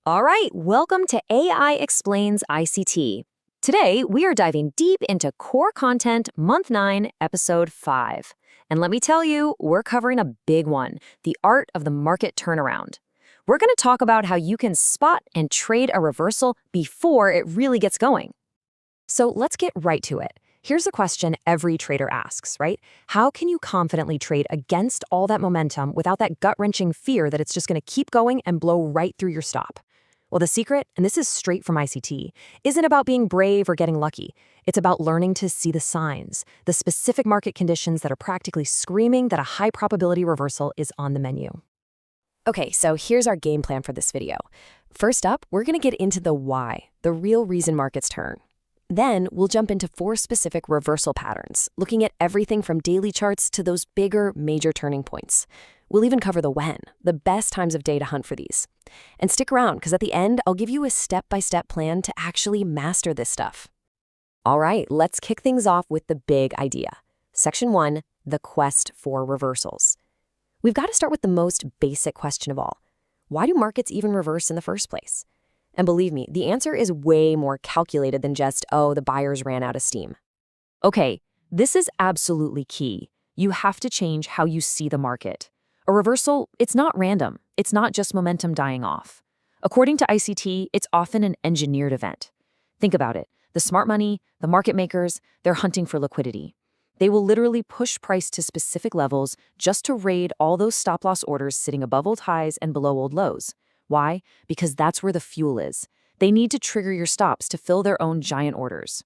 All right, welcome to AI Explains ICT. Today, we are diving deep into Core Content Month 9, Episode 5. And let me tell you, we're covering a big one, the art of the market turnaround. We're going to talk about how you can spot and trade a reversal before it really gets going. So let's get right to it. Here's a question every trader asks, right? How can you confidently trade against all that momentum without that gut-wrenching fear that it's just going to keep going and blow right through your stop? Well, the secret, and this is straight from ICT, isn't about being brave or getting lucky. It's about learning to see the signs, the specific market conditions that are practically screaming that a high probability reversal is on the menu. Okay, so here's our game plan for this video. First up, we're going to get into the why, the real reason markets turn. Then we'll jump into 4 specific reversal patterns, looking at everything from daily charts to those bigger, major turning points. We'll even cover the when, the best times of day to hunt for these. And stick around, because at the end, I'll give you a step-by-step plan to actually master this stuff. All right, let's kick things off with the big idea. Section 1, the quest for reversals. We've got to start with the most basic question of all. Why do markets even reverse in the first place? And believe me, the answer is way more calculated than just, oh, the buyers ran out of steam. Okay, this is absolutely key. You have to change how you see the market. A reversal, it's not random. It's not just momentum dying off. According to ICT, it's often an engineered event. Think about it. The smart money, the market makers, they're hunting for liquidity. They will literally push price to specific levels just to raid all those stop-loss orders sitting above old highs and below old lows. Why? Because that's where the fuel is. They need to trigger your stops to fill their own giant orders.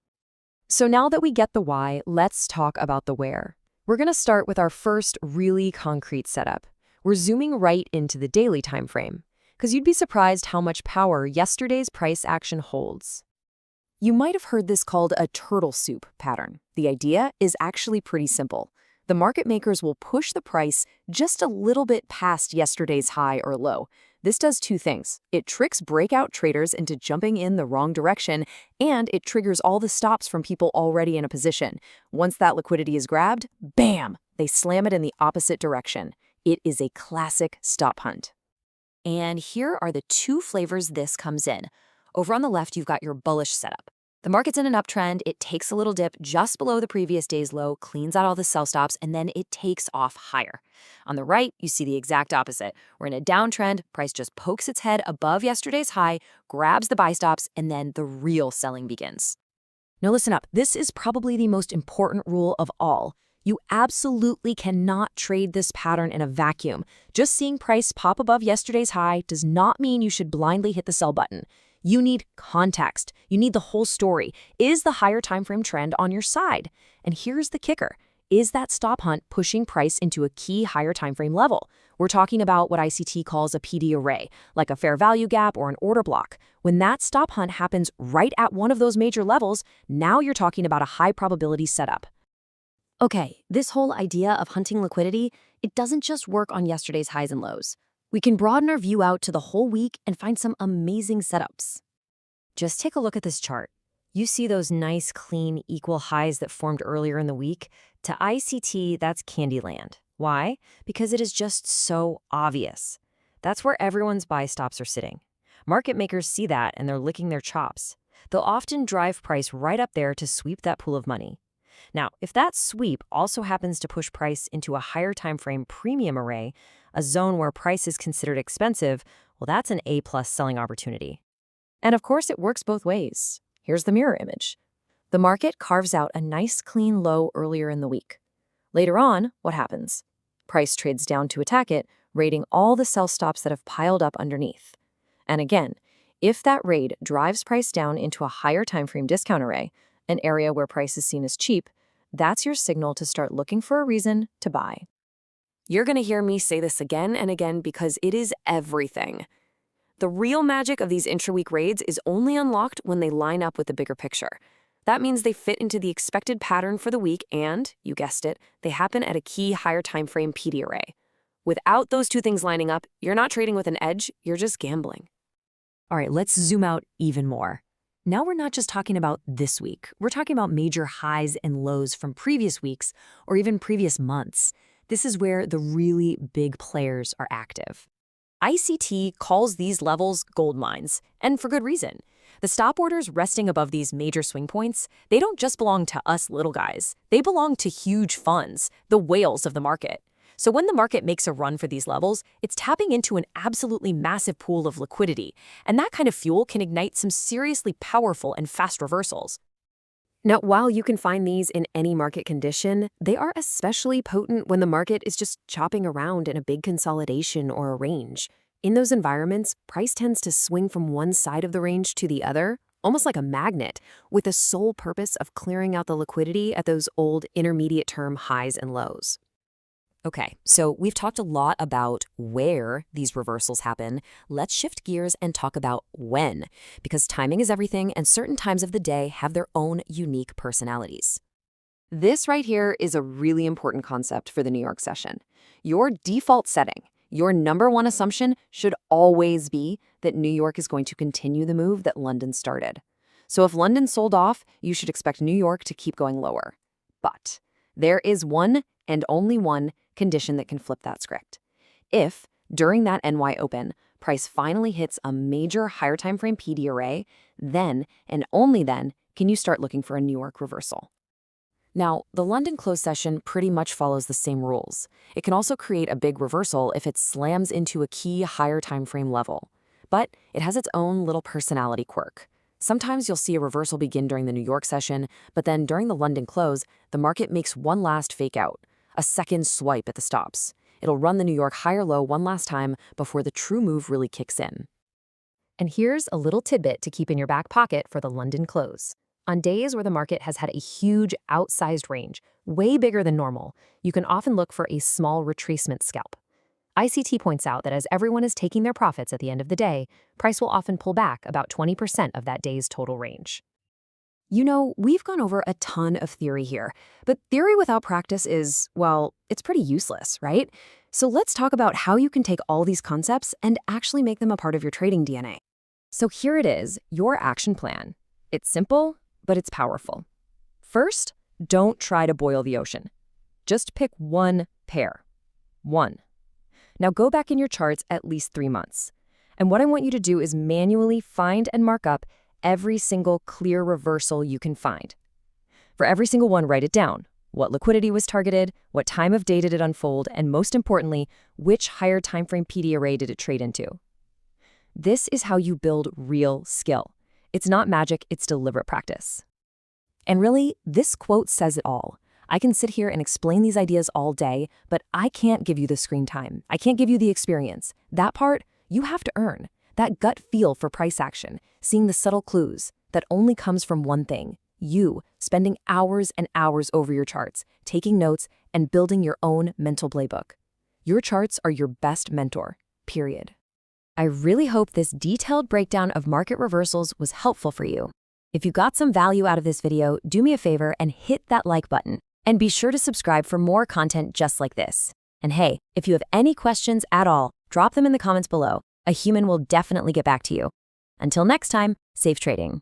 So now that we get the why, let's talk about the where. We're going to start with our first really concrete setup. We're zooming right into the daily time frame, because you'd be surprised how much power yesterday's price action holds. You might have heard this called a turtle soup pattern. The idea is actually pretty simple. The market makers will push the price just a little bit past yesterday's high or low. This does 2 things. It tricks breakout traders into jumping in the wrong direction, and it triggers all the stops from people already in a position. Once that liquidity is grabbed, bam, they slam it in the opposite direction. It is a classic stop hunt. And here are the 2 flavors this comes in. Over on the left, you've got your bullish setup. The market's in an uptrend, it takes a little dip just below the previous day's low, cleans out all the sell stops, and then it takes off higher. On the right, you see the exact opposite. We're in a downtrend, price just pokes its head above yesterday's high, grabs the buy stops, and then the real selling begins. Now listen up, this is probably the most important rule of all. You absolutely cannot trade this pattern in a vacuum. Just seeing price pop above yesterday's high does not mean you should blindly hit the sell button. You need context. You need the whole story. Is the higher time frame trend on your side? And here's the kicker. Is that stop hunt pushing price into a key higher time frame level? We're talking about what ICT calls a PD array, like a fair value gap or an order block. When that stop hunt happens right at one of those major levels, now you're talking about a high probability setup. Okay, this whole idea of hunting liquidity, it doesn't just work on yesterday's highs and lows. We can broaden our view out to the whole week and find some amazing setups. Just take a look at this chart. You see those nice, clean, equal highs that formed earlier in the week? To ICT, that's Candyland. Why? Because it is just so obvious. That's where everyone's buy stops are sitting. Market makers see that and they're licking their chops. They'll often drive price right up there to sweep that pool of money. Now, if that sweep also happens to push price into a higher time frame premium array, a zone where price is considered expensive, well, that's an A-plus selling opportunity. And of course, it works both ways. Here's the mirror image. The market carves out a nice clean low earlier in the week. Later on, what happens? Price trades down to attack it, raiding all the sell stops that have piled up underneath. And again, if that raid drives price down into a higher time frame discount array, an area where price is seen as cheap, that's your signal to start looking for a reason to buy. You're going to hear me say this again and again because it is everything. The real magic of these intra-week raids is only unlocked when they line up with the bigger picture. That means they fit into the expected pattern for the week and, you guessed it, they happen at a key higher time frame PD array. Without those 2 things lining up, you're not trading with an edge, you're just gambling. All right, let's zoom out even more. Now we're not just talking about this week. We're talking about major highs and lows from previous weeks or even previous months. This is where the really big players are active. ICT calls these levels gold mines, and for good reason. The stop orders resting above these major swing points, they don't just belong to us little guys. They belong to huge funds, the whales of the market. So when the market makes a run for these levels, it's tapping into an absolutely massive pool of liquidity, and that kind of fuel can ignite some seriously powerful and fast reversals. Now, while you can find these in any market condition, they are especially potent when the market is just chopping around in a big consolidation or a range. In those environments, price tends to swing from one side of the range to the other, almost like a magnet, with the sole purpose of clearing out the liquidity at those old intermediate-term highs and lows. Okay, so we've talked a lot about where these reversals happen. Let's shift gears and talk about when, because timing is everything and certain times of the day have their own unique personalities. This right here is a really important concept for the New York session. Your default setting, your number one assumption should always be that New York is going to continue the move that London started. So if London sold off, you should expect New York to keep going lower. But there is one and only one condition that can flip that script. If, during that NY Open, price finally hits a major higher time frame PD array, then, and only then, can you start looking for a New York reversal. Now, the London close session pretty much follows the same rules. It can also create a big reversal if it slams into a key higher time frame level. But it has its own little personality quirk. Sometimes you'll see a reversal begin during the New York session, but then during the London close, the market makes one last fake out, a second swipe at the stops. It'll run the New York higher low one last time before the true move really kicks in. And here's a little tidbit to keep in your back pocket for the London close. On days where the market has had a huge outsized range, way bigger than normal, you can often look for a small retracement scalp. ICT points out that as everyone is taking their profits at the end of the day, price will often pull back about 20% of that day's total range. You know, we've gone over a ton of theory here, but theory without practice is, well, it's pretty useless, right? So let's talk about how you can take all these concepts and actually make them a part of your trading DNA. So here it is, your action plan. It's simple, but it's powerful. First, don't try to boil the ocean. Just pick one pair. One. Now go back in your charts at least 3 months. And what I want you to do is manually find and mark up every single clear reversal you can find. For every single one, write it down. What liquidity was targeted, what time of day did it unfold, and most importantly, which higher timeframe PD array did it trade into? This is how you build real skill. It's not magic, it's deliberate practice. And really, this quote says it all. I can sit here and explain these ideas all day, but I can't give you the screen time. I can't give you the experience. That part, you have to earn. That gut feel for price action, seeing the subtle clues, that only comes from one thing: you spending hours and hours over your charts, taking notes, and building your own mental playbook. Your charts are your best mentor, period. I really hope this detailed breakdown of market reversals was helpful for you. If you got some value out of this video, do me a favor and hit that like button. And be sure to subscribe for more content just like this. And hey, if you have any questions at all, drop them in the comments below. A human will definitely get back to you. Until next time, safe trading.